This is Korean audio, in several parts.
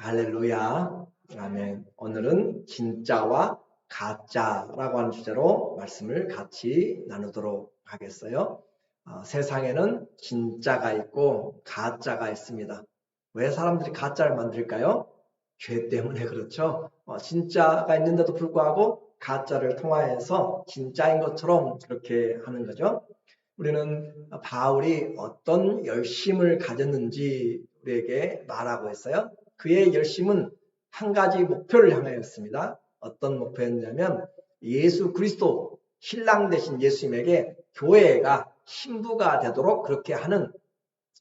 할렐루야. 아멘. 오늘은 진짜와 가짜라고 하는 주제로 말씀을 같이 나누도록 하겠어요. 세상에는 진짜가 있고 가짜가 있습니다. 왜 사람들이 가짜를 만들까요? 죄 때문에 그렇죠. 진짜가 있는데도 불구하고 가짜를 통하여서 진짜인 것처럼 그렇게 하는 거죠. 우리는 바울이 어떤 열심을 가졌는지 우리에게 말하고 있어요. 그의 열심은 한 가지 목표를 향하였습니다. 어떤 목표였냐면 예수 그리스도 신랑 되신 예수님에게 교회가 신부가 되도록 그렇게 하는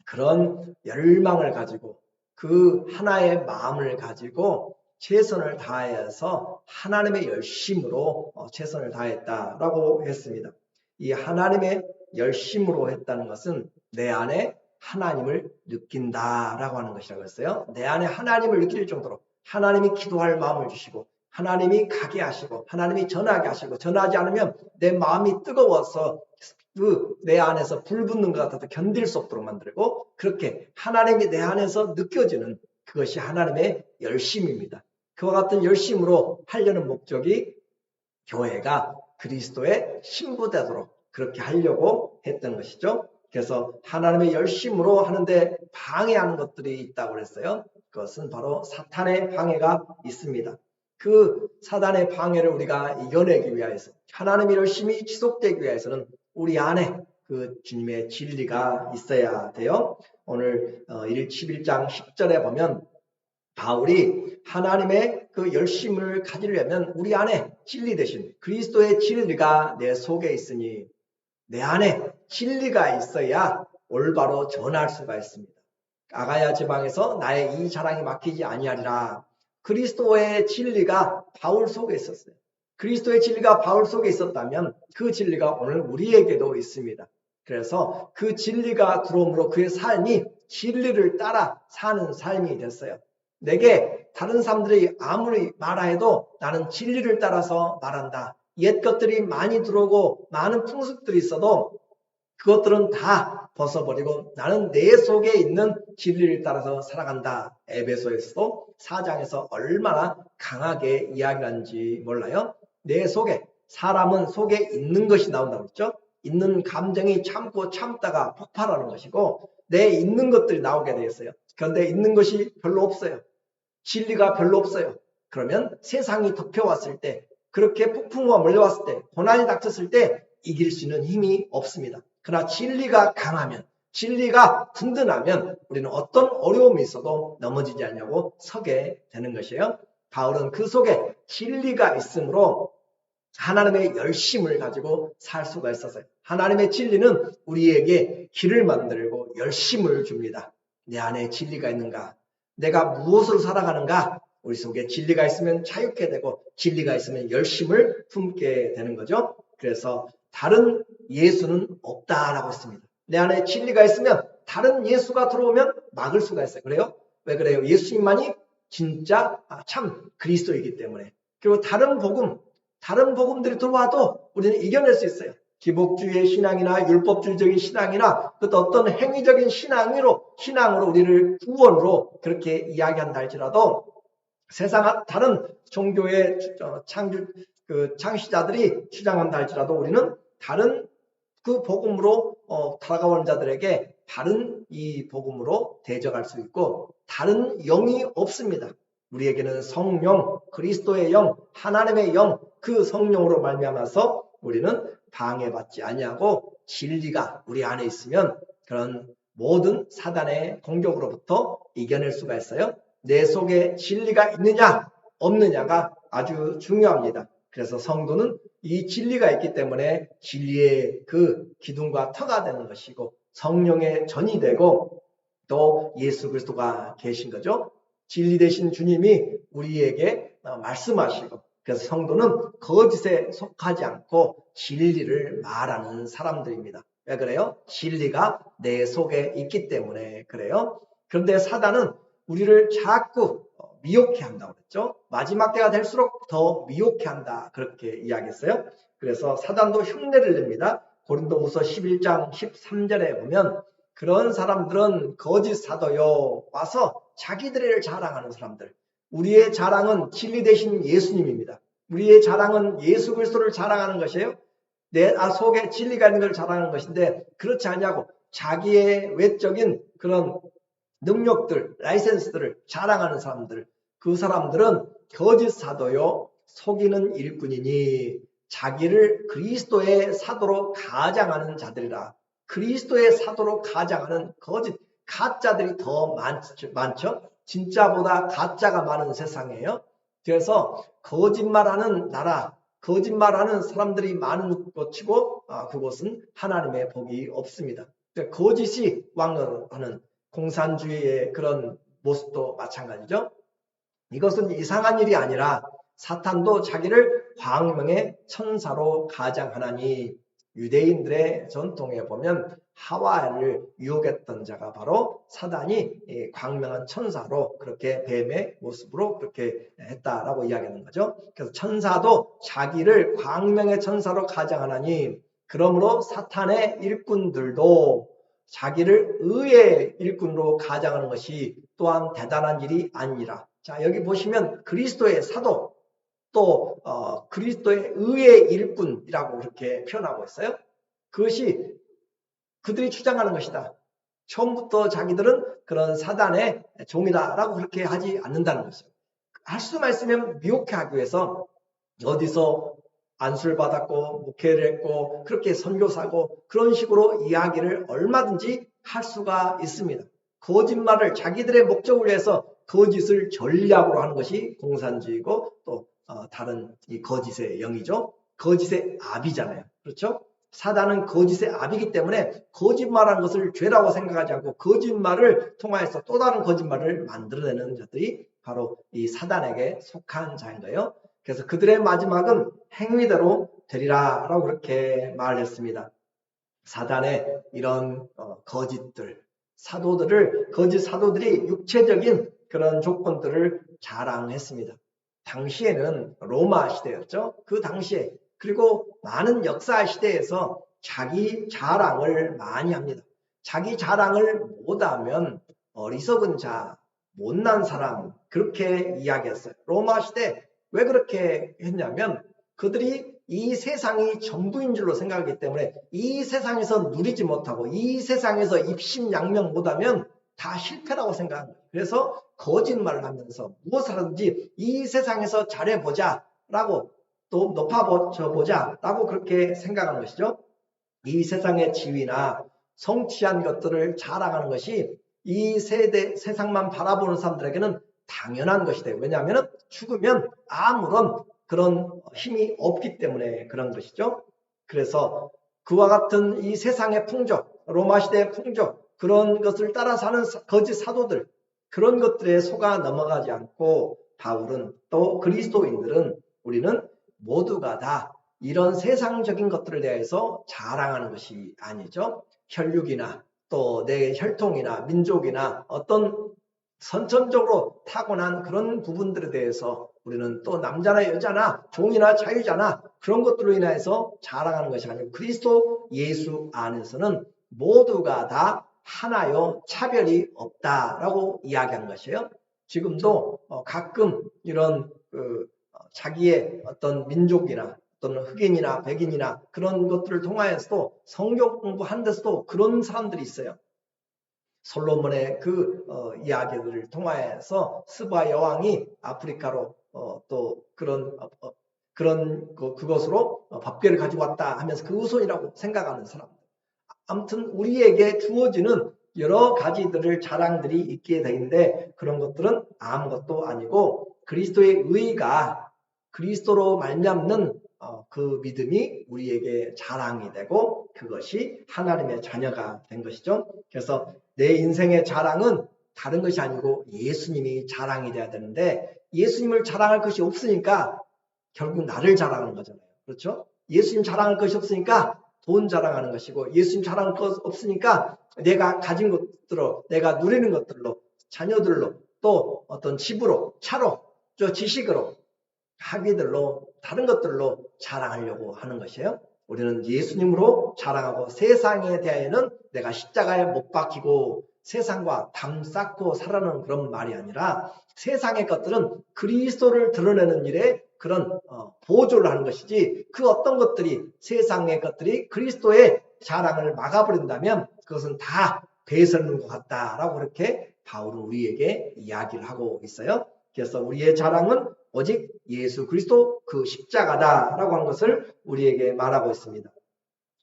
그런 열망을 가지고 그 하나의 마음을 가지고 최선을 다해서 하나님의 열심으로 최선을 다했다라고 했습니다. 이 하나님의 열심으로 했다는 것은 내 안에 하나님을 느낀다라고 하는 것이라고 했어요. 내 안에 하나님을 느낄 정도로 하나님이 기도할 마음을 주시고 하나님이 가게 하시고 하나님이 전하게 하시고 전하지 않으면 내 마음이 뜨거워서 내 안에서 불 붙는 것 같아도 견딜 수 없도록 만들고 그렇게 하나님이 내 안에서 느껴지는 그것이 하나님의 열심입니다. 그와 같은 열심으로 하려는 목적이 교회가 그리스도의 신부되도록 그렇게 하려고 했던 것이죠. 그래서 하나님의 열심으로 하는데 방해하는 것들이 있다고 그랬어요. 그것은 바로 사탄의 방해가 있습니다. 그 사단의 방해를 우리가 이겨내기 위해서 하나님의 열심이 지속되기 위해서는 우리 안에 그 주님의 진리가 있어야 돼요. 오늘 11장 10절에 보면 바울이 하나님의 그 열심을 가지려면 우리 안에 진리 대신 그리스도의 진리가 내 속에 있으니 내 안에 진리가 있어야 올바로 전할 수가 있습니다. 아가야 지방에서 나의 이 자랑이 막히지 아니하리라. 그리스도의 진리가 바울 속에 있었어요. 그리스도의 진리가 바울 속에 있었다면 그 진리가 오늘 우리에게도 있습니다. 그래서 그 진리가 들어옴으로 그의 삶이 진리를 따라 사는 삶이 됐어요. 내게 다른 사람들이 아무리 말해도 나는 진리를 따라서 말한다. 옛 것들이 많이 들어오고 많은 풍습들이 있어도 그것들은 다 벗어버리고 나는 내 속에 있는 진리를 따라서 살아간다. 에베소에서도 4장에서 얼마나 강하게 이야기하는지 몰라요. 내 속에 사람은 속에 있는 것이 나온다고 했죠. 있는 감정이 참고 참다가 폭발하는 것이고 내 있는 것들이 나오게 되었어요. 그런데 있는 것이 별로 없어요. 진리가 별로 없어요. 그러면 세상이 덮여왔을 때 그렇게 폭풍우가 몰려왔을 때 고난이 닥쳤을 때 이길 수 있는 힘이 없습니다. 그러나 진리가 강하면 진리가 든든하면 우리는 어떤 어려움이 있어도 넘어지지 않냐고 서게 되는 것이에요. 바울은 그 속에 진리가 있으므로 하나님의 열심을 가지고 살 수가 있었어요. 하나님의 진리는 우리에게 길을 만들고 열심을 줍니다. 내 안에 진리가 있는가? 내가 무엇으로 살아가는가? 우리 속에 진리가 있으면 자유케 되고 진리가 있으면 열심을 품게 되는 거죠. 그래서 다른 예수는 없다라고 했습니다. 내 안에 진리가 있으면 다른 예수가 들어오면 막을 수가 있어요. 그래요? 왜 그래요? 예수님만이 진짜 참 그리스도이기 때문에. 그리고 다른 복음들이 들어와도 우리는 이겨낼 수 있어요. 기복주의 신앙이나 율법주의적인 신앙이나 어떤 행위적인 신앙으로 우리를 구원으로 그렇게 이야기한다 할지라도 세상 다른 종교의 창시자들이 주장한다 할지라도 우리는 다른 그 복음으로 다가오는 자들에게 다른 이 복음으로 대적할 수 있고 다른 영이 없습니다. 우리에게는 성령, 그리스도의 영, 하나님의 영, 그 성령으로 말미암아서 우리는 방해받지 아니하고 진리가 우리 안에 있으면 그런 모든 사단의 공격으로부터 이겨낼 수가 있어요. 내 속에 진리가 있느냐 없느냐가 아주 중요합니다. 그래서 성도는 이 진리가 있기 때문에 진리의 그 기둥과 터가 되는 것이고 성령의 전이 되고 또 예수 그리스도가 계신 거죠. 진리 되신 주님이 우리에게 말씀하시고 그래서 성도는 거짓에 속하지 않고 진리를 말하는 사람들입니다. 왜 그래요? 진리가 내 속에 있기 때문에 그래요. 그런데 사단은 우리를 자꾸 미혹해 한다고 그랬죠. 마지막 때가 될수록 더 미혹해 한다 그렇게 이야기했어요. 그래서 사단도 흉내를 냅니다. 고린도후서 11장 13절에 보면 그런 사람들은 거짓 사도요 와서 자기들을 자랑하는 사람들. 우리의 자랑은 진리 되신 예수님입니다. 우리의 자랑은 예수 그리스도를 자랑하는 것이에요. 내 속에 진리가 있는 걸 자랑하는 것인데 그렇지 않냐고 자기의 외적인 그런 능력들, 라이센스들을 자랑하는 사람들, 그 사람들은 거짓 사도요 속이는 일꾼이니 자기를 그리스도의 사도로 가장하는 자들이라. 그리스도의 사도로 가장하는 거짓 가짜들이 더 많죠. 진짜보다 가짜가 많은 세상이에요. 그래서 거짓말하는 나라, 거짓말하는 사람들이 많은 곳이고 그곳은 하나님의 복이 없습니다. 거짓이 왕노릇하는 공산주의의 그런 모습도 마찬가지죠. 이것은 이상한 일이 아니라 사탄도 자기를 광명의 천사로 가장하나니 유대인들의 전통에 보면 하와를 유혹했던 자가 바로 사단이 광명한 천사로 그렇게 뱀의 모습으로 그렇게 했다라고 이야기하는 거죠. 그래서 천사도 자기를 광명의 천사로 가장하나니 그러므로 사탄의 일꾼들도 자기를 의의 일꾼으로 가장하는 것이 또한 대단한 일이 아니라. 자, 여기 보시면 그리스도의 사도 또 그리스도의 의의 일꾼이라고 그렇게 표현하고 있어요. 그것이 그들이 주장하는 것이다. 처음부터 자기들은 그런 사단의 종이다라고 그렇게 하지 않는다는 것이죠. 할 수만 있으면 미혹해 하기 위해서 어디서 안수를 받았고 목회를 했고 그렇게 선교사고 그런 식으로 이야기를 얼마든지 할 수가 있습니다. 거짓말을 자기들의 목적을 위해서 거짓을 전략으로 하는 것이 공산주의고 또 다른 이 거짓의 영이죠. 거짓의 압이잖아요. 그렇죠? 사단은 거짓의 압이기 때문에 거짓말하는 것을 죄라고 생각하지 않고 거짓말을 통하여서 또 다른 거짓말을 만들어내는 자들이 바로 이 사단에게 속한 자인 거예요. 그래서 그들의 마지막은 행위대로 되리라 라고 그렇게 말했습니다. 사단의 이런 거짓들, 거짓 사도들이 육체적인 그런 조건들을 자랑했습니다. 당시에는 로마 시대였죠. 그 당시에 그리고 많은 역사 시대에서 자기 자랑을 많이 합니다. 자기 자랑을 못하면 어리석은 자, 못난 사람 그렇게 이야기했어요. 로마 시대 왜 그렇게 했냐면 그들이 이 세상이 전부인 줄로 생각하기 때문에 이 세상에서 누리지 못하고 이 세상에서 입심양명 못하면 다 실패라고 생각합니다. 그래서 거짓말을 하면서 무엇을 하든지 이 세상에서 잘해보자 라고 또 높아져보자 라고 그렇게 생각하는 것이죠. 이 세상의 지위나 성취한 것들을 자랑하는 것이 이 세상만 바라보는 사람들에게는 당연한 것이 돼요. 왜냐하면 죽으면 아무런 그런 힘이 없기 때문에 그런 것이죠. 그래서 그와 같은 이 세상의 풍족, 로마 시대의 풍족, 그런 것을 따라 사는 거짓 사도들, 그런 것들에 속아 넘어가지 않고 바울은 또 그리스도인들은 우리는 모두가 다 이런 세상적인 것들에 대해서 자랑하는 것이 아니죠. 혈육이나 또 내 혈통이나 민족이나 어떤 선천적으로 타고난 그런 부분들에 대해서 우리는 또 남자나 여자나 종이나 자유자나 그런 것들로 인해서 자랑하는 것이 아니고 그리스도 예수 안에서는 모두가 다 하나요 차별이 없다라고 이야기한 것이에요. 지금도 가끔 이런 자기의 어떤 민족이나 또는 흑인이나 백인이나 그런 것들을 통하여서도 성경 공부한 데서도 그런 사람들이 있어요. 솔로몬의 그 이야기들을 통하여서 스바 여왕이 아프리카로 또 그것으로 법궤를 가지고 왔다 하면서 그 후손이라고 생각하는 사람들. 아무튼 우리에게 주어지는 여러 가지들을 자랑들이 있게 되는데 그런 것들은 아무것도 아니고 그리스도의 의가 그리스도로 말미암는 그 믿음이 우리에게 자랑이 되고 그것이 하나님의 자녀가 된 것이죠. 그래서 내 인생의 자랑은 다른 것이 아니고 예수님이 자랑이 돼야 되는데 예수님을 자랑할 것이 없으니까 결국 나를 자랑하는 거잖아요. 그렇죠? 예수님 자랑할 것이 없으니까 돈 자랑하는 것이고 예수님 자랑할 것 없으니까 내가 가진 것들로 내가 누리는 것들로 자녀들로 또 어떤 집으로 차로 저 지식으로 학위들로 다른 것들로 자랑하려고 하는 것이에요. 우리는 예수님으로 자랑하고 세상에 대하여는 내가 십자가에 못 박히고 세상과 담쌓고 살아가는 그런 말이 아니라 세상의 것들은 그리스도를 드러내는 일에 그런 보조를 하는 것이지 그 어떤 것들이 세상의 것들이 그리스도의 자랑을 막아버린다면 그것은 다 배설물 것 같다라고 그렇게 바울은 우리에게 이야기를 하고 있어요. 그래서 우리의 자랑은 오직 예수 그리스도 그 십자가다라고 하는 것을 우리에게 말하고 있습니다.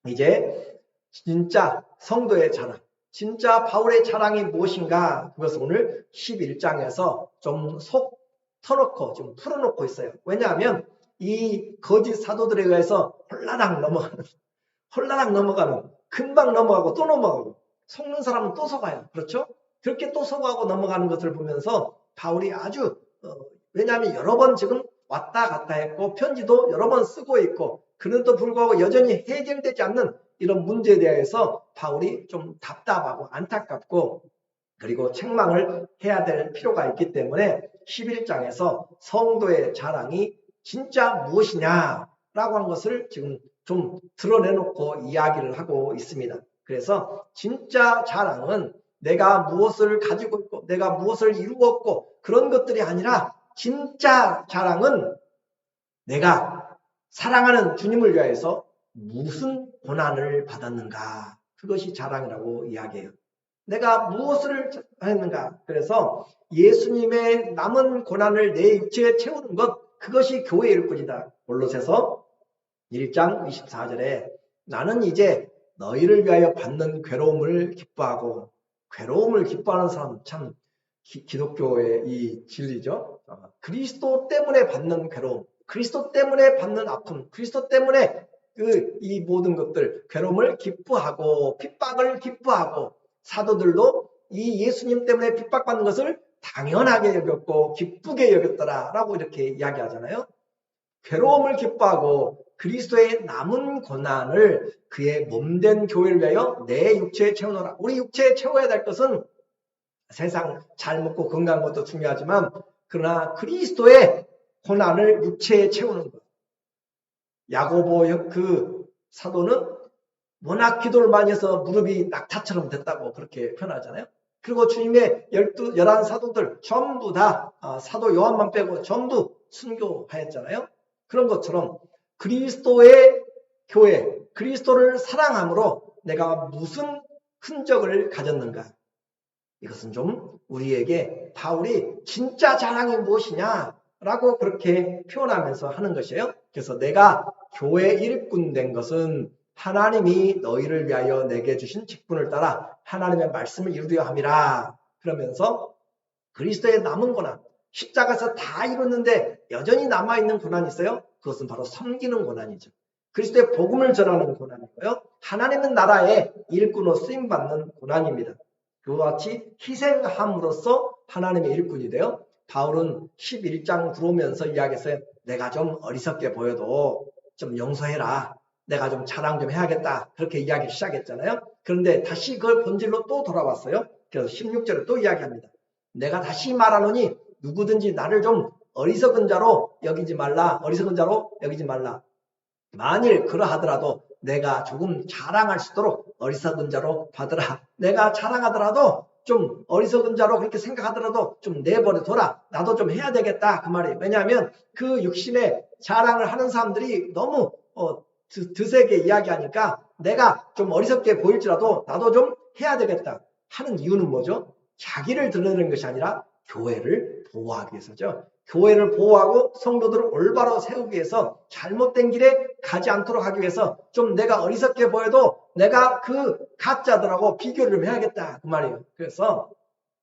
이제 진짜 성도의 자랑, 진짜 바울의 자랑이 무엇인가 그것을 오늘 11장에서 좀 속 터놓고 좀 풀어놓고 있어요. 왜냐하면 이 거짓 사도들에 의해서 홀라당 넘어가는 금방 넘어가고 또 넘어가고 속는 사람은 또 속아요. 그렇죠? 그렇게 또 속아고 넘어가는 것을 보면서 바울이 아주 왜냐하면 여러 번 지금 왔다 갔다 했고 편지도 여러 번 쓰고 있고 그런데도 불구하고 여전히 해결되지 않는 이런 문제에 대해서 바울이 좀 답답하고 안타깝고 그리고 책망을 해야 될 필요가 있기 때문에 11장에서 성도의 자랑이 진짜 무엇이냐라고 하는 것을 지금 좀 드러내놓고 이야기를 하고 있습니다. 그래서 진짜 자랑은 내가 무엇을 가지고 있고 내가 무엇을 이루었고 그런 것들이 아니라 진짜 자랑은 내가 사랑하는 주님을 위하여서 무슨 고난을 받았는가 그것이 자랑이라고 이야기해요. 내가 무엇을 했는가. 그래서 예수님의 남은 고난을 내 육체에 채우는 것 그것이 교회의 일꾼이다. 골로새서 1장 24절에 나는 이제 너희를 위하여 받는 괴로움을 기뻐하고 괴로움을 기뻐하는 사람 참 기독교의 이 진리죠. 그리스도 때문에 받는 괴로움, 그리스도 때문에 받는 아픔, 그리스도 때문에 이 모든 것들 괴로움을 기뻐하고 핍박을 기뻐하고 사도들도 이 예수님 때문에 핍박받는 것을 당연하게 여겼고 기쁘게 여겼더라라고 이렇게 이야기하잖아요. 괴로움을 기뻐하고 그리스도의 남은 고난을 그의 몸된 교회를 위하여 내 육체에 채우노라. 우리 육체에 채워야 될 것은 세상 잘 먹고 건강한 것도 중요하지만 그러나 그리스도의 고난을 육체에 채우는 것. 야고보 그 사도는 워낙 기도를 많이 해서 무릎이 낙타처럼 됐다고 그렇게 표현하잖아요. 그리고 주님의 11 사도들 전부 다 사도 요한만 빼고 전부 순교하였잖아요. 그런 것처럼 그리스도의 교회, 그리스도를 사랑함으로 내가 무슨 흔적을 가졌는가. 이것은 좀 우리에게 바울이 진짜 자랑이 무엇이냐라고 그렇게 표현하면서 하는 것이에요. 그래서 내가 교회 일꾼 된 것은 하나님이 너희를 위하여 내게 주신 직분을 따라 하나님의 말씀을 이루려 함이라. 그러면서 그리스도의 남은 고난, 십자가에서 다 이뤘는데 여전히 남아있는 고난이 있어요. 그것은 바로 섬기는 고난이죠. 그리스도의 복음을 전하는 고난이고요. 하나님의 나라의 일꾼으로 쓰임받는 고난입니다. 그와 같이 희생함으로써 하나님의 일꾼이 되어 바울은 11장 들어오면서 이야기했어요. 내가 좀 어리석게 보여도 좀 용서해라. 내가 좀 자랑 좀 해야겠다. 그렇게 이야기 시작했잖아요. 그런데 다시 그걸 본질로 또 돌아왔어요. 그래서 16절에 또 이야기합니다. 내가 다시 말하노니 누구든지 나를 좀 어리석은 자로 여기지 말라. 어리석은 자로 여기지 말라. 만일 그러하더라도 내가 조금 자랑할 수 있도록 어리석은 자로 받으라. 내가 자랑하더라도 좀 어리석은 자로 그렇게 생각하더라도 좀 내버려둬라. 나도 좀 해야 되겠다. 그 말이에요. 왜냐하면 그 육신의 자랑을 하는 사람들이 너무 드세게 이야기하니까 내가 좀 어리석게 보일지라도 나도 좀 해야 되겠다 하는 이유는 뭐죠? 자기를 드러내는 것이 아니라 교회를 보호하기 위해서죠. 교회를 보호하고 성도들을 올바로 세우기 위해서 잘못된 길에 가지 않도록 하기 위해서 좀 내가 어리석게 보여도 내가 그 가짜들하고 비교를 좀 해야겠다 그 말이에요. 그래서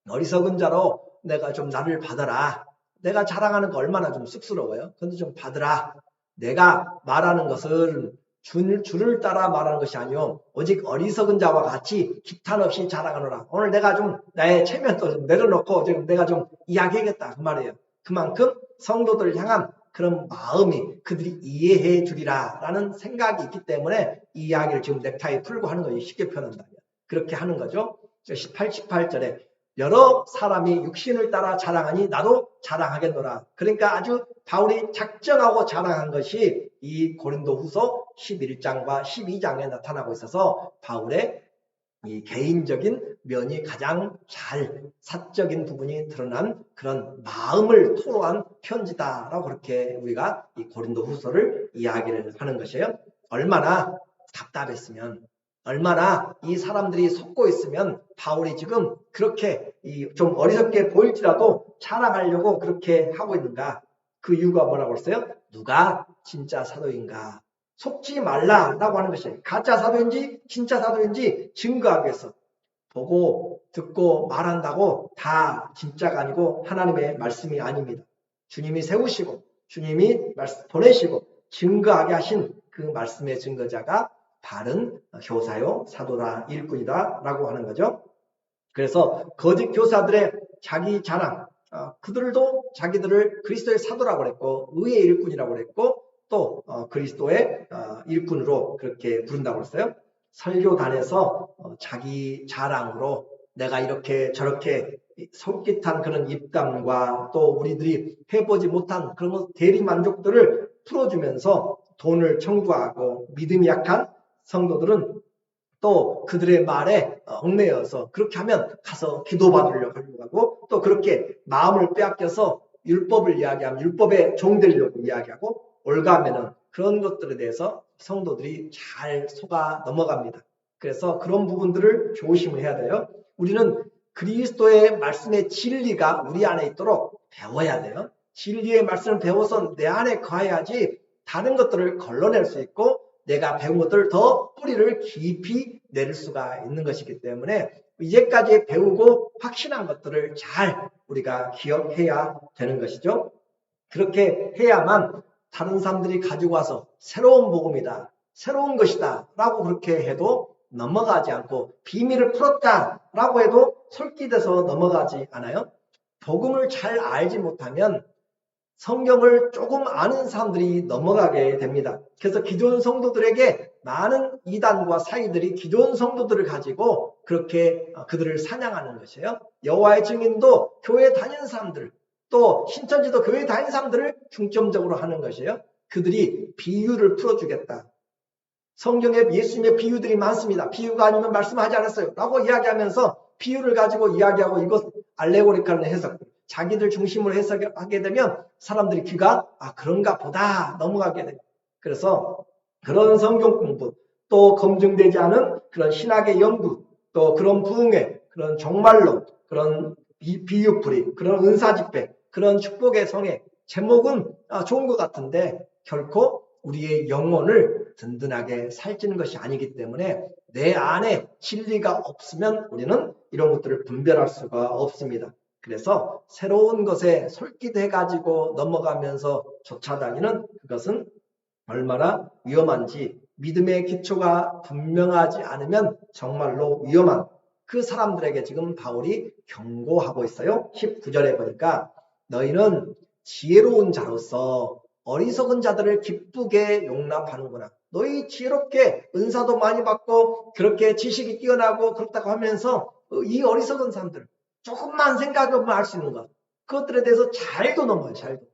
어리석은 자로 내가 좀 나를 받아라. 내가 자랑하는 거 얼마나 좀 쑥스러워요. 근데 좀 받으라. 내가 말하는 것은 줄을 따라 말하는 것이 아니요 오직 어리석은 자와 같이 기탄 없이 자랑하노라. 오늘 내가 좀 나의 체면도 좀 내려놓고 지금 내가 좀 이야기하겠다 그 말이에요. 그만큼 성도들을 향한 그런 마음이 그들이 이해해 주리라 라는 생각이 있기 때문에 이 이야기를 지금 넥타이 풀고 하는 것이 쉽게 표현한다면 그렇게 하는 거죠. 18절에 여러 사람이 육신을 따라 자랑하니 나도 자랑하겠노라. 그러니까 아주 바울이 작정하고 자랑한 것이 이 고린도후서 11장과 12장에 나타나고 있어서 바울의 이 개인적인 면이 가장 잘 사적인 부분이 드러난 그런 마음을 토로한 편지다라고 그렇게 우리가 이 고린도후서를 이야기를 하는 것이에요. 얼마나 답답했으면, 얼마나 이 사람들이 속고 있으면 바울이 지금 그렇게 좀 어리석게 보일지라도 자랑하려고 그렇게 하고 있는가. 그 이유가 뭐라고 했어요? 누가 진짜 사도인가? 속지 말라라고 하는 것이에요. 가짜 사도인지 진짜 사도인지 증거하기 위해서 보고 듣고 말한다고 다 진짜가 아니고 하나님의 말씀이 아닙니다. 주님이 세우시고 주님이 보내시고 증거하게 하신 그 말씀의 증거자가 바른 교사요 사도라 일꾼이다 라고 하는 거죠. 그래서 거짓 교사들의 자기 자랑, 그들도 자기들을 그리스도의 사도라고 그랬고 의의 일꾼이라고 그랬고 또 그리스도의 일꾼으로 그렇게 부른다고 그랬어요. 설교단에서 자기 자랑으로 내가 이렇게 저렇게 솔깃한 그런 입담과 또 우리들이 해보지 못한 그런 대리만족들을 풀어주면서 돈을 청구하고 믿음이 약한 성도들은 또 그들의 말에 얽매여서 그렇게 하면 가서 기도받으려고 하려고 하고 또 그렇게 마음을 빼앗겨서 율법을 이야기하면 율법에 종되려고 이야기하고 올가면은 그런 것들에 대해서 성도들이 잘 속아 넘어갑니다. 그래서 그런 부분들을 조심을 해야 돼요. 우리는 그리스도의 말씀의 진리가 우리 안에 있도록 배워야 돼요. 진리의 말씀을 배워서 내 안에 거해야지 다른 것들을 걸러낼 수 있고 내가 배운 것들 더 뿌리를 깊이 내릴 수가 있는 것이기 때문에 이제까지 배우고 확신한 것들을 잘 우리가 기억해야 되는 것이죠. 그렇게 해야만 다른 사람들이 가지고 와서 새로운 복음이다, 새로운 것이다 라고 그렇게 해도 넘어가지 않고 비밀을 풀었다 라고 해도 솔깃해서 넘어가지 않아요. 복음을 잘 알지 못하면 성경을 조금 아는 사람들이 넘어가게 됩니다. 그래서 기존 성도들에게 많은 이단과 사이들이 기존 성도들을 가지고 그렇게 그들을 사냥하는 것이에요. 여호와의 증인도 교회 다니는 사람들, 또 신천지도 교회 다니는 사람들을 중점적으로 하는 것이에요. 그들이 비유를 풀어주겠다. 성경에 예수님의 비유들이 많습니다. 비유가 아니면 말씀하지 않았어요 라고 이야기하면서 비유를 가지고 이야기하고 이것 알레고리컬한 해석, 자기들 중심으로 해석하게 되면 사람들이 귀가 그런가 보다 넘어가게 돼요. 그래서 그런 성경 공부, 또 검증되지 않은 그런 신학의 연구, 또 그런 부흥회, 그런 종말론, 그런 비유풀이, 그런 은사집회, 그런 축복의 성회 제목은 좋은 것 같은데 결코 우리의 영혼을 든든하게 살찌는 것이 아니기 때문에 내 안에 진리가 없으면 우리는 이런 것들을 분별할 수가 없습니다. 그래서 새로운 것에 솔깃해가지고 넘어가면서 쫓아다니는 그것은 얼마나 위험한지 믿음의 기초가 분명하지 않으면 정말로 위험한 그 사람들에게 지금 바울이 경고하고 있어요. 19절에 보니까 너희는 지혜로운 자로서 어리석은 자들을 기쁘게 용납하는구나. 너희 지혜롭게 은사도 많이 받고 그렇게 지식이 뛰어나고 그렇다고 하면서 이 어리석은 사람들 조금만 생각하면 알 수 있는 것 그것들에 대해서 잘도 넘어요. 잘도.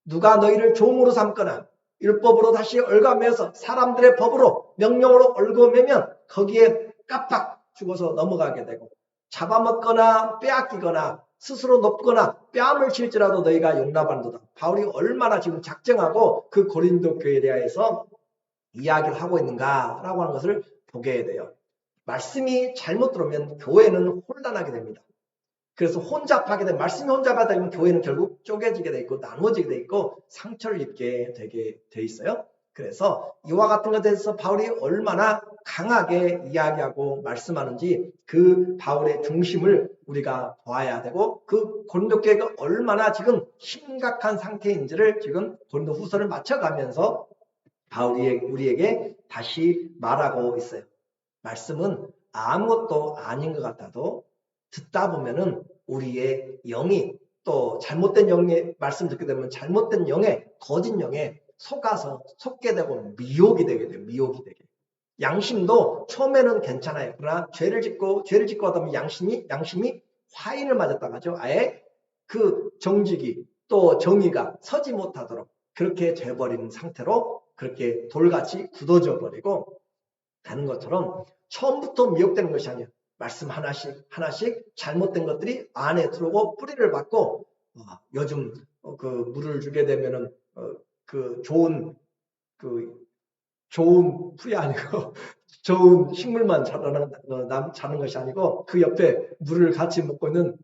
누가 너희를 종으로 삼거나 율법으로 다시 얽어매서 사람들의 법으로 명령으로 얽어매면 거기에 깜빡 죽어서 넘어가게 되고 잡아먹거나 빼앗기거나 스스로 높거나 뺨을 칠지라도 너희가 용납한도다. 바울이 얼마나 지금 작정하고 그 고린도 교회에 대해서 이야기를 하고 있는가라고 하는 것을 보게 돼요. 말씀이 잘못 들어오면 교회는 혼란하게 됩니다. 그래서 혼잡하게 되면 말씀이 혼잡하다 보면 교회는 결국 쪼개지게 돼 있고 나눠지게 돼 있고 상처를 입게 되게 돼 있어요. 그래서 이와 같은 것에 대해서 바울이 얼마나 강하게 이야기하고 말씀하는지 그 바울의 중심을 우리가 봐야 되고 그 고린도 교회가 얼마나 지금 심각한 상태인지를 지금 고린도 후서를 맞춰가면서 바울이 우리에게 다시 말하고 있어요. 말씀은 아무것도 아닌 것 같아도 듣다 보면은 우리의 영이 또 잘못된 영의 말씀 듣게 되면 잘못된 영에 거짓 영에 속아서 속게 되고 미혹이 되게 돼요. 미혹이 되게. 양심도 처음에는 괜찮아요. 그러나 죄를 짓고 하다 보면 양심이 화인을 맞았다고 하죠. 아예 그 정직이 또 정의가 서지 못하도록 그렇게 돼버리는 상태로 그렇게 돌같이 굳어져 버리고 되는 것처럼 처음부터 미혹되는 것이 아니에요. 말씀 하나씩 하나씩 잘못된 것들이 안에 들어오고 뿌리를 받고 요즘 그 물을 주게 되면은 그 좋은 풀이 아니고 좋은 식물만 자라는 것이 아니고 그 옆에 물을 같이 먹고 있는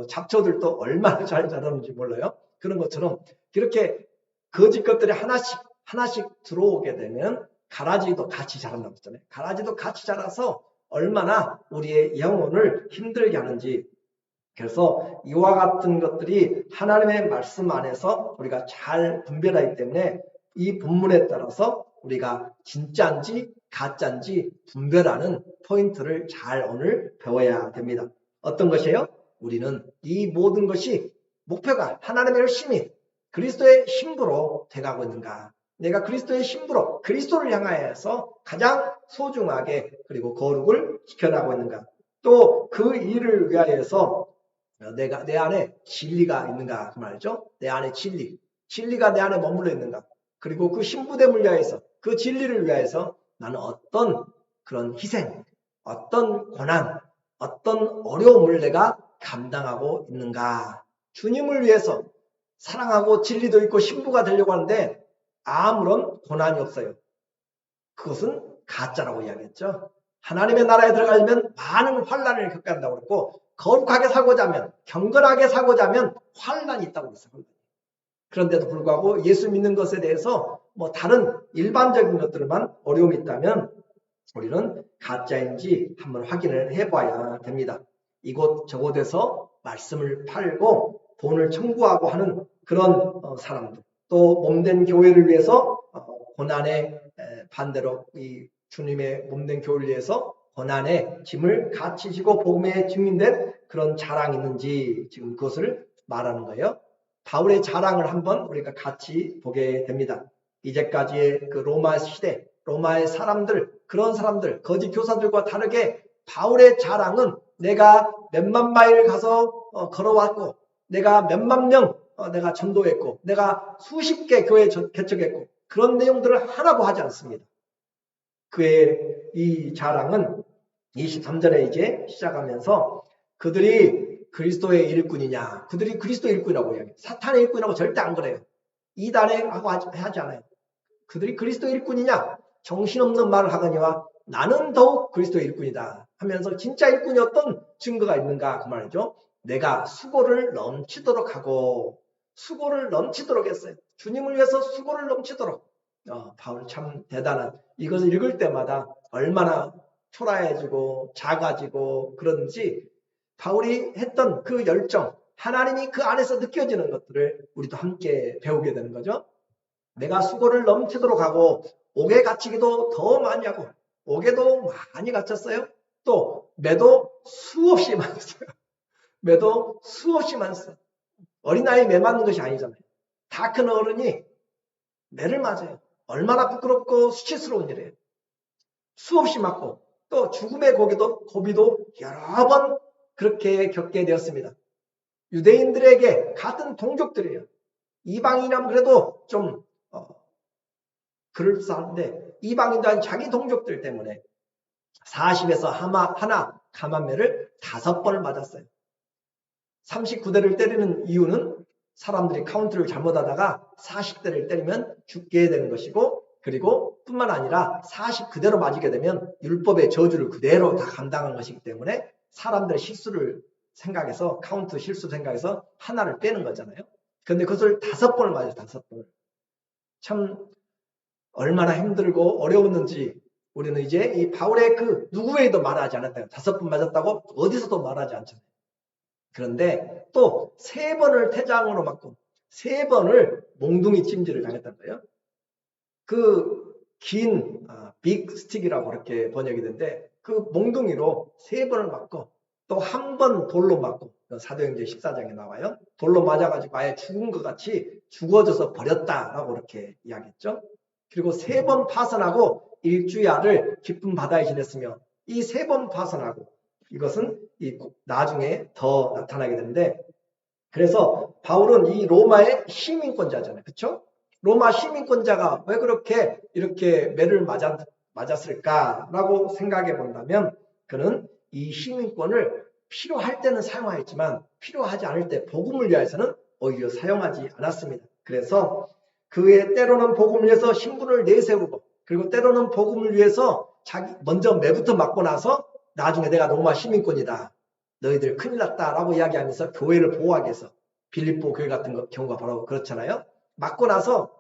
잡초들도 얼마나 잘 자라는지 몰라요. 그런 것처럼 이렇게 거짓 것들이 하나씩 들어오게 되면 가라지도 같이 자란다고 했잖아요. 가라지도 같이 자라서 얼마나 우리의 영혼을 힘들게 하는지. 그래서 이와 같은 것들이 하나님의 말씀 안에서 우리가 잘 분별하기 때문에 이 본문에 따라서 우리가 진짜인지 가짜인지 분별하는 포인트를 잘 오늘 배워야 됩니다. 어떤 것이에요? 우리는 이 모든 것이 목표가 하나님의 열심히 그리스도의 신부로 돼가고 있는가? 내가 그리스도의 신부로 그리스도를 향하여서 가장 소중하게 그리고 거룩을 지켜나가고 있는가? 또 그 일을 위하여서 내 안에 진리가 있는가 그 말이죠. 내 안에 진리가 내 안에 머물러 있는가. 그리고 그 신부됨을 위하여서 그 진리를 위하여서 나는 어떤 그런 희생, 어떤 고난, 어떤 어려움을 내가 감당하고 있는가. 주님을 위해서 사랑하고 진리도 있고 신부가 되려고 하는데 아무런 고난이 없어요. 그것은 가짜라고 이야기했죠. 하나님의 나라에 들어가려면 많은 환난을 겪어야 한다고 그랬고 거룩하게 살고자 하면 경건하게 살고자 하면 환난이 있다고 그랬어요. 그런데도 불구하고 예수 믿는 것에 대해서 다른 일반적인 것들만 어려움이 있다면 우리는 가짜인지 한번 확인을 해봐야 됩니다. 이곳 저곳에서 말씀을 팔고 돈을 청구하고 하는 그런 사람들, 또 몸된 교회를 위해서 고난의 반대로 이 주님의 몸된 교회를 위해서 고난의 짐을 같이 지고 복음의 증인된 그런 자랑이 있는지 지금 그것을 말하는 거예요. 바울의 자랑을 한번 우리가 같이 보게 됩니다. 이제까지의 그 로마 시대, 로마의 사람들, 그런 사람들, 거짓 교사들과 다르게 바울의 자랑은 내가 몇만 마일 가서 걸어왔고, 내가 몇만 명 내가 전도했고, 내가 수십 개 교회 개척했고, 그런 내용들을 하나도 하지 않습니다. 그의 이 자랑은 23절에 이제 시작하면서 그들이 그리스도의 일꾼이냐, 그들이 그리스도의 일꾼이라고 이야기해요. 사탄의 일꾼이라고 절대 안 그래요. 이단하고 하지 않아요. 그들이 그리스도의 일꾼이냐, 정신없는 말을 하거니와 나는 더욱 그리스도의 일꾼이다 하면서 진짜 일꾼이 어떤 증거가 있는가 그 말이죠. 내가 수고를 넘치도록 하고, 수고를 넘치도록 했어요. 주님을 위해서 수고를 넘치도록. 바울 참 대단한, 이것을 읽을 때마다 얼마나 초라해지고 작아지고 그런지 바울이 했던 그 열정, 하나님이 그 안에서 느껴지는 것들을 우리도 함께 배우게 되는 거죠. 내가 수고를 넘치도록 하고 옥에 갇히기도 더 많이 하고, 옥에도 많이 갇혔어요. 또 매도 수없이 많았어요. 매도 수없이 많았어요. 어린아이 매 맞는 것이 아니잖아요. 다 큰 어른이 매를 맞아요. 얼마나 부끄럽고 수치스러운 일이에요. 수없이 맞고 또 죽음의 고비도 여러 번 그렇게 겪게 되었습니다. 유대인들에게 같은 동족들이에요. 이방인이라면 그래도 좀 그럴싸한데 이방인들은 자기 동족들 때문에 40에서 하나 감한매를 5번을 맞았어요. 39대를 때리는 이유는 사람들이 카운트를 잘못하다가 40대를 때리면 죽게 되는 것이고, 그리고 뿐만 아니라 40 그대로 맞게 되면 율법의 저주를 그대로 다 감당하는 것이기 때문에 사람들의 실수를 생각해서, 카운트 실수 생각해서 하나를 빼는 거잖아요. 그런데 그것을 5번을 맞아요. 5번을. 참 얼마나 힘들고 어려웠는지 우리는 이제 이 바울의 그 누구에도 말하지 않았다요. 5번 맞았다고 어디서도 말하지 않잖아요. 그런데 또 3번을 태장으로 맞고 3번을 몽둥이 찜질을 당했단 거예요. 그 긴 빅 스틱이라고 그렇게 번역이 되는데 그 몽둥이로 3번을 맞고 또 한 번 돌로 맞고, 사도행전 14장에 나와요. 돌로 맞아가지고 아예 죽은 것 같이 죽어져서 버렸다라고 그렇게 이야기했죠. 그리고 3번 파선하고 일주야를 깊은 바다에 지냈으며, 이 3번 파선하고 이것은 나중에 더 나타나게 되는데, 그래서 바울은 이 로마의 시민권자잖아요. 그렇죠? 로마 시민권자가 왜 그렇게 이렇게 매를 맞았을까라고 생각해 본다면 그는 이 시민권을 필요할 때는 사용하였지만 필요하지 않을 때 복음을 위해서는 오히려 사용하지 않았습니다. 그래서 그의 때로는 복음을 위해서 신분을 내세우고 그리고 때로는 복음을 위해서 자기 먼저 매부터 맞고 나서 나중에 내가 로마 시민권이다. 너희들 큰일 났다라고 이야기하면서 교회를 보호하기 위해서 빌립보 교회 같은 경우가 바로 그렇잖아요. 맞고 나서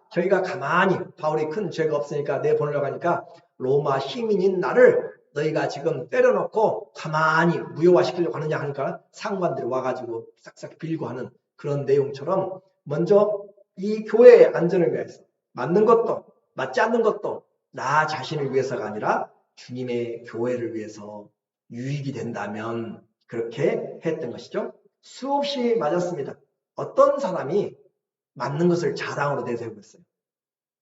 저희가 가만히 바울이 큰 죄가 없으니까 내보내려고 하니까 로마 시민인 나를 너희가 지금 때려놓고 가만히 무효화시키려고 하느냐 하니까 상관들이 와가지고 싹싹 빌고 하는 그런 내용처럼 먼저 이 교회의 안전을 위해서 맞는 것도 맞지 않는 것도 나 자신을 위해서가 아니라 주님의 교회를 위해서 유익이 된다면 그렇게 했던 것이죠. 수없이 맞았습니다. 어떤 사람이 맞는 것을 자랑으로 내세우고 있어요.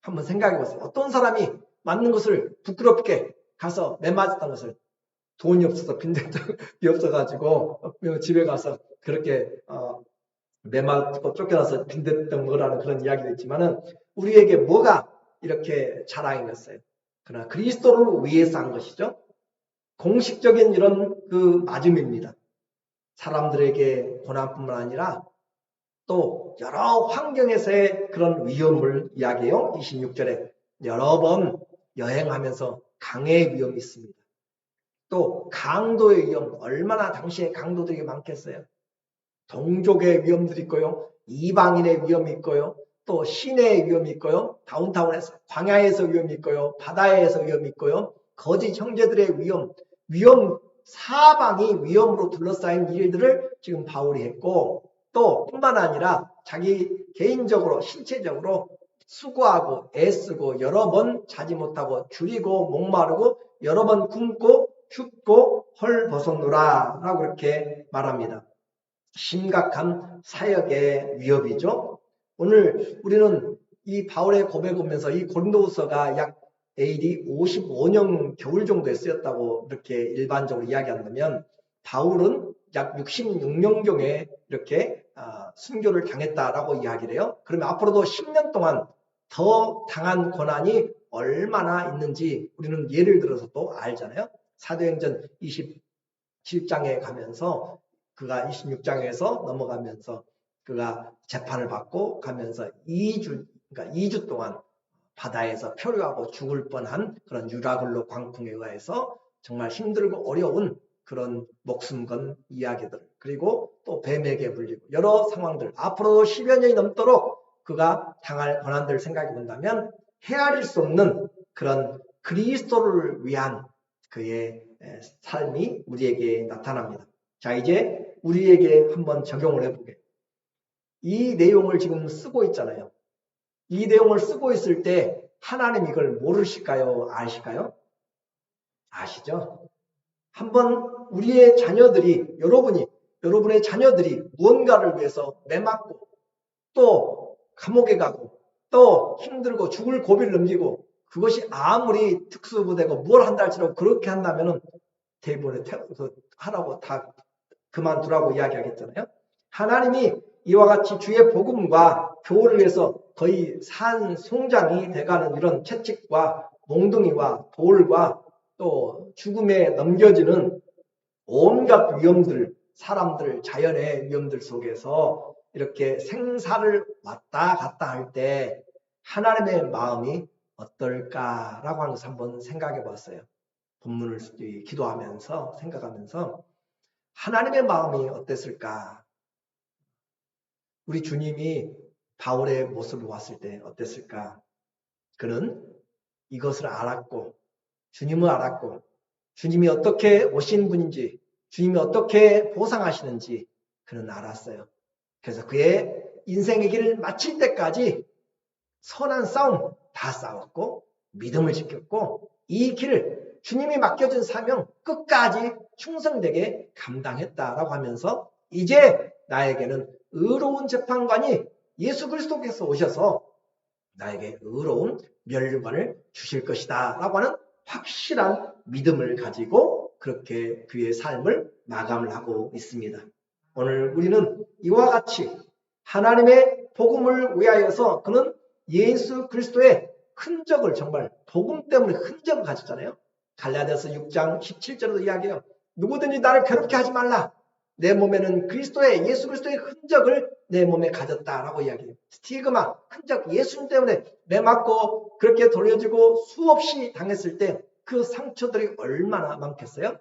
한번 생각해 보세요. 어떤 사람이 맞는 것을 부끄럽게 가서 매맞았던 것을 돈이 없어서 빈대떡이 없어가지고 집에 가서 그렇게 매맞고 쫓겨나서 빈대떡 먹으라는 그런 이야기도 있지만은 우리에게 뭐가 이렇게 자랑이었어요. 그러나 그리스도를 위해서 한 것이죠. 공식적인 이런 그 맞음입니다. 사람들에게 고난뿐만 아니라 또 여러 환경에서의 그런 위험을 이야기해요. 26절에 여러 번 여행하면서 강의 위험이 있습니다. 또 강도의 위험, 얼마나 당시에 강도들이 많겠어요. 동족의 위험들이 있고요. 이방인의 위험이 있고요. 또 시내의 위험이 있고요. 다운타운에서 광야에서 위험이 있고요. 바다에서 위험이 있고요. 거짓 형제들의 위험 사방이 위험으로 둘러싸인 일들을 지금 바울이 했고 또 뿐만 아니라 자기 개인적으로 신체적으로 수고하고 애쓰고 여러 번 자지 못하고 줄이고 목마르고 여러 번 굶고 춥고 헐벗었노라 라고 그렇게 말합니다. 심각한 사역의 위협이죠. 오늘 우리는 이 바울의 고백을 보면서 이 고린도후서가 약 AD 55년 겨울 정도에 쓰였다고 이렇게 일반적으로 이야기한다면 바울은 약 66년경에 이렇게 순교를 당했다라고 이야기를 해요. 그러면 앞으로도 10년 동안 더 당한 고난이 얼마나 있는지 우리는 예를 들어서 또 알잖아요. 사도행전 27장에 가면서 그가 26장에서 넘어가면서 그가 재판을 받고 가면서 2주 동안 바다에서 표류하고 죽을 뻔한 그런 유라굴로 광풍에 의해서 정말 힘들고 어려운 그런 목숨 건 이야기들 그리고 또 뱀에게 물리고 여러 상황들 앞으로 10여 년이 넘도록 그가 당할 고난들을 생각해 본다면 헤아릴 수 없는 그런 그리스도를 위한 그의 삶이 우리에게 나타납니다. 자, 이제 우리에게 한번 적용을 해보게. 이 내용을 지금 쓰고 있잖아요. 이 내용을 쓰고 있을 때 하나님 이걸 모르실까요? 아실까요? 아시죠? 한번 우리의 자녀들이 여러분의 자녀들이 무언가를 위해서 매맞고 또 감옥에 가고 또 힘들고 죽을 고비를 넘기고 그것이 아무리 특수부대고 뭘 한다 할지라도 그렇게 한다면은 대부분의 하라고 다 그만두라고 이야기하겠잖아요. 하나님이 이와 같이 주의 복음과 교훈을 위해서 거의 산송장이 돼가는 이런 채찍과 몽둥이와 돌과 또 죽음에 넘겨지는 온갖 위험들, 사람들, 자연의 위험들 속에서 이렇게 생사를 왔다 갔다 할 때 하나님의 마음이 어떨까라고 하는 것을 한번 생각해 봤어요. 본문을 기도하면서 생각하면서 하나님의 마음이 어땠을까? 우리 주님이 바울의 모습을 봤을 때 어땠을까? 그는 이것을 알았고 주님을 알았고 주님이 어떻게 오신 분인지 주님이 어떻게 보상하시는지 그는 알았어요. 그래서 그의 인생의 길을 마칠 때까지 선한 싸움 다 싸웠고 믿음을 지켰고 이 길을 주님이 맡겨준 사명 끝까지 충성되게 감당했다라고 하면서 이제 나에게는 의로운 재판관이 예수 그리스도께서 오셔서 나에게 의로운 면류관을 주실 것이다 라고 하는 확실한 믿음을 가지고 그렇게 그의 삶을 마감을 하고 있습니다. 오늘 우리는 이와 같이 하나님의 복음을 위하여서 그는 예수 그리스도의 흔적을 정말 복음 때문에 흔적을 가졌잖아요. 갈라디아서 6장 17절에도 이야기해요. 누구든지 나를 괴롭게 하지 말라. 내 몸에는 예수 그리스도의 흔적을 내 몸에 가졌다라고 이야기해요. 스티그마, 흔적, 예수님 때문에 매 맞고 그렇게 돌려지고 수없이 당했을 때 그 상처들이 얼마나 많겠어요?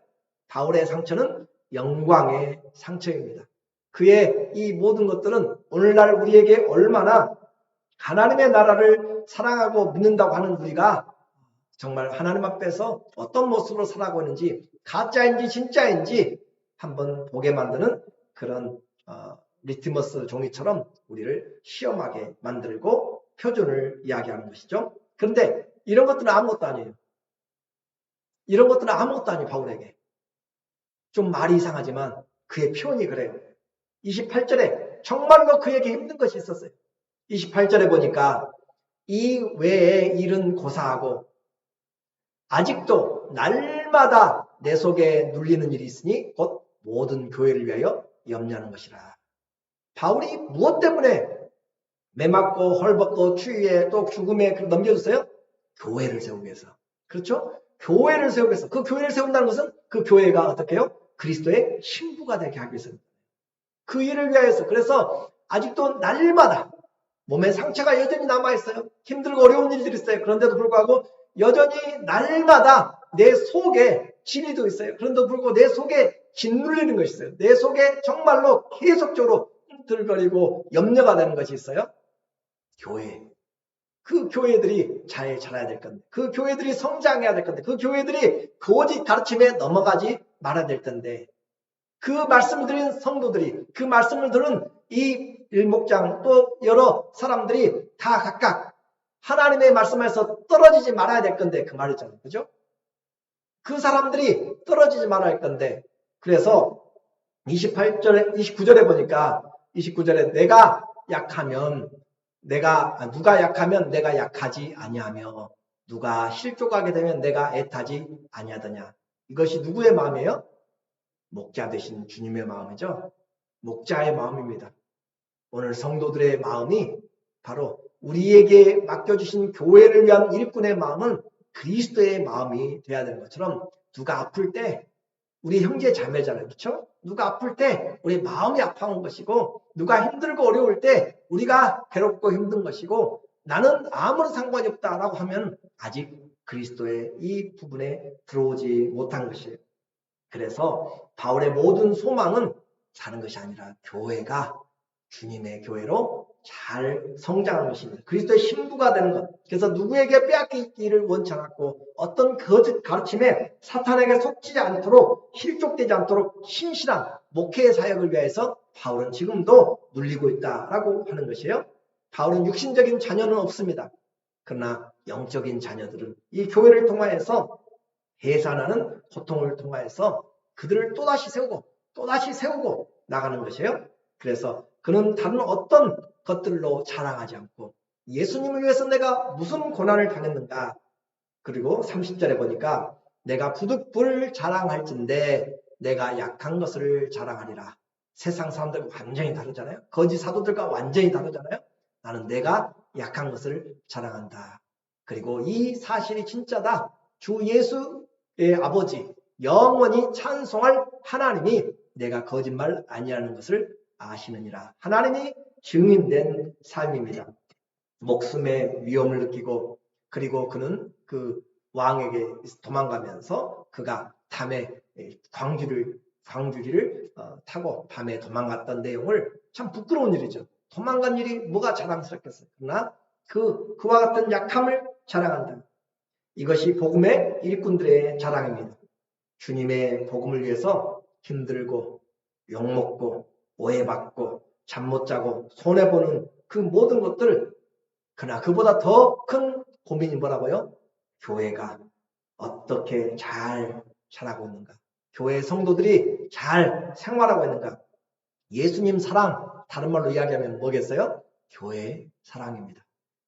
바울의 상처는 영광의 상처입니다. 그의 이 모든 것들은 오늘날 우리에게 얼마나 하나님의 나라를 사랑하고 믿는다고 하는 우리가 정말 하나님 앞에서 어떤 모습으로 살아가고 있는지, 가짜인지 진짜인지 한번 보게 만드는 그런 리트머스 종이처럼 우리를 시험하게 만들고 표준을 이야기하는 것이죠. 그런데 이런 것들은 아무것도 아니에요. 이런 것들은 아무것도 아니에요. 바울에게. 좀 말이 이상하지만 그의 표현이 그래요. 28절에 정말로 그에게 힘든 것이 있었어요. 28절에 보니까 이 외에 일은 고사하고 아직도 날마다 내 속에 눌리는 일이 있으니 곧 모든 교회를 위하여 염려하는 것이라. 바울이 무엇 때문에 매맞고 헐벗고 추위에 또 죽음에 넘겨줬어요? 교회를 세우기 위해서. 그렇죠? 교회를 세우기 위해서. 그 교회를 세운다는 것은 그 교회가 어떻게 해요? 그리스도의 신부가 되게 하기 위해서. 그 일을 위하여서. 그래서 아직도 날마다 몸에 상처가 여전히 남아있어요. 힘들고 어려운 일들이 있어요. 그런데도 불구하고 여전히 날마다 내 속에 진리도 있어요. 그런데도 불구하고 내 속에 짓눌리는 것이 있어요. 내 속에 정말로 계속적으로 힘들거리고 염려가 되는 것이 있어요. 교회. 그 교회들이 잘 자라야 될 건데, 그 교회들이 성장해야 될 건데, 그 교회들이 거짓 가르침에 넘어가지 말아야 될 텐데, 그 말씀을 드린 성도들이, 그 말씀을 들은 이 일목장 또 여러 사람들이 다 각각 하나님의 말씀에서 떨어지지 말아야 될 건데, 그 말이잖아요. 그죠? 그 사람들이 떨어지지 말아야 할 건데, 그래서 29절에 보니까 29절에 누가 약하면 내가 약하지 아니하며 누가 실족하게 되면 내가 애타지 아니하더냐. 이것이 누구의 마음이에요? 목자 되신 주님의 마음이죠. 목자의 마음입니다. 오늘 성도들의 마음이 바로 우리에게 맡겨주신 교회를 위한 일꾼의 마음은 그리스도의 마음이 돼야 되는 것처럼, 누가 아플 때 우리 형제 자매잖아요. 그렇죠? 누가 아플 때 우리 마음이 아파온 것이고, 누가 힘들고 어려울 때 우리가 괴롭고 힘든 것이고, 나는 아무런 상관이 없다라고 하면 아직 그리스도의 이 부분에 들어오지 못한 것이에요. 그래서 바울의 모든 소망은 사는 것이 아니라 교회가 주님의 교회로 잘 성장하는 것입니다. 그리스도의 신부가 되는 것. 그래서 누구에게 빼앗기기를 원치 않았고, 어떤 거짓 가르침에 사탄에게 속지 않도록, 실족되지 않도록 신실한 목회의 사역을 위해서 바울은 지금도 눌리고 있다라고 하는 것이에요. 바울은 육신적인 자녀는 없습니다. 그러나 영적인 자녀들은 이 교회를 통하여서 해산하는 고통을 통하여서 그들을 또다시 세우고 나가는 것이에요. 그래서 그는 다른 어떤 것들로 자랑하지 않고, 예수님을 위해서 내가 무슨 고난을 당했는가. 그리고 30절에 보니까 내가 부득불 자랑할진대 내가 약한 것을 자랑하리라. 세상 사람들과 완전히 다르잖아요. 거짓 사도들과 완전히 다르잖아요. 나는 내가 약한 것을 자랑한다. 그리고 이 사실이 진짜다. 주 예수의 아버지, 영원히 찬송할 하나님이 내가 거짓말 아니라는 것을 아시느니라. 하나님이 증인된 삶입니다. 목숨의 위험을 느끼고, 그리고 그는 그 왕에게 도망가면서 그가 밤에 광주리를 타고 밤에 도망갔던 내용을, 참 부끄러운 일이죠. 도망간 일이 뭐가 자랑스럽겠어요. 그러나 그와 같은 약함을 자랑한다. 이것이 복음의 일꾼들의 자랑입니다. 주님의 복음을 위해서 힘들고 욕먹고 오해받고 잠 못 자고 손해보는 그 모든 것들, 그러나 그보다 더 큰 고민이 뭐라고요? 교회가 어떻게 잘 살아가고 있는가? 교회 성도들이 잘 생활하고 있는가? 예수님 사랑, 다른 말로 이야기하면 뭐겠어요? 교회 사랑입니다.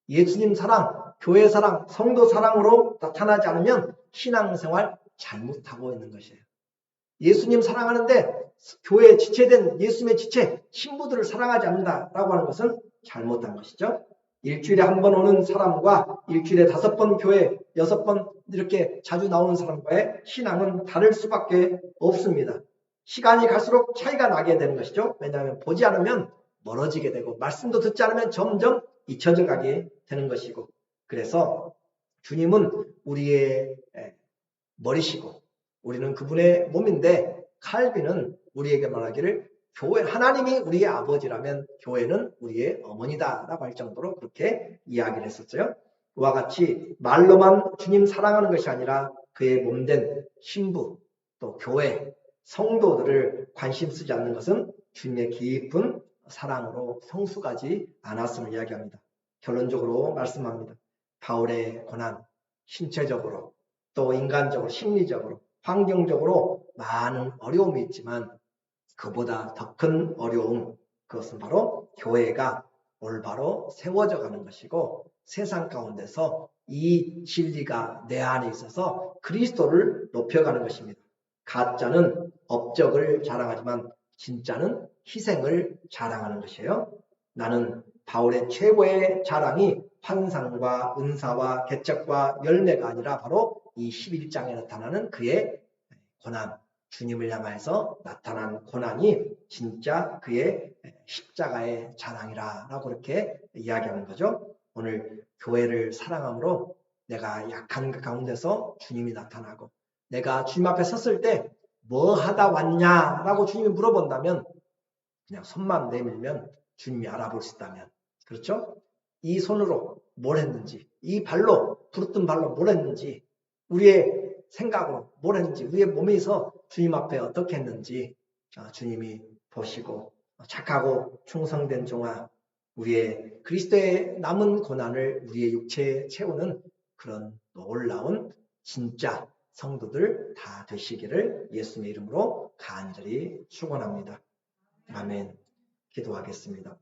예수님 사랑, 교회 사랑, 성도 사랑으로 나타나지 않으면 신앙생활 잘못하고 있는 것이에요. 예수님 사랑하는데 교회에 지체된 예수님의 지체, 신부들을 사랑하지 않는다라고 하는 것은 잘못한 것이죠. 일주일에 한 번 오는 사람과 일주일에 5번 교회, 6번 이렇게 자주 나오는 사람과의 신앙은 다를 수밖에 없습니다. 시간이 갈수록 차이가 나게 되는 것이죠. 왜냐하면 보지 않으면 멀어지게 되고 말씀도 듣지 않으면 점점 잊혀져 가게 되는 것이고, 그래서 주님은 우리의 머리시고 우리는 그분의 몸인데, 칼빈은 우리에게 말하기를 교회, 하나님이 우리의 아버지라면 교회는 우리의 어머니다 라고 할 정도로 그렇게 이야기를 했었어요. 그와 같이 말로만 주님 사랑하는 것이 아니라 그의 몸된 신부, 또 교회, 성도들을 관심 쓰지 않는 것은 주님의 깊은 사랑으로 성숙하지 않았음을 이야기합니다. 결론적으로 말씀합니다. 바울의 고난, 신체적으로 또 인간적으로, 심리적으로, 환경적으로 많은 어려움이 있지만 그보다 더 큰 어려움, 그것은 바로 교회가 올바로 세워져 가는 것이고, 세상 가운데서 이 진리가 내 안에 있어서 그리스도를 높여가는 것입니다. 가짜는 업적을 자랑하지만 진짜는 희생을 자랑하는 것이에요. 나는 바울의 최고의 자랑이 환상과 은사와 개척과 열매가 아니라 바로 이 11장에 나타나는 그의 고난, 주님을 향해서 나타난 고난이 진짜 그의 십자가의 자랑이라고 그렇게 이야기하는 거죠. 오늘 교회를 사랑함으로 내가 약한 가운데서 주님이 나타나고, 내가 주님 앞에 섰을 때 뭐 하다 왔냐라고 주님이 물어본다면 그냥 손만 내밀면 주님이 알아볼 수 있다면, 그렇죠? 이 손으로 뭘 했는지, 이 발로, 부르뜬 발로 뭘 했는지, 우리의 생각으로 뭘 했는지, 우리의 몸에서 주님 앞에 어떻게 했는지 주님이 보시고, 착하고 충성된 종아, 우리의 그리스도의 남은 고난을 우리의 육체에 채우는 그런 놀라운 진짜 성도들 다 되시기를 예수님의 이름으로 간절히 축원합니다. 아멘. 기도하겠습니다.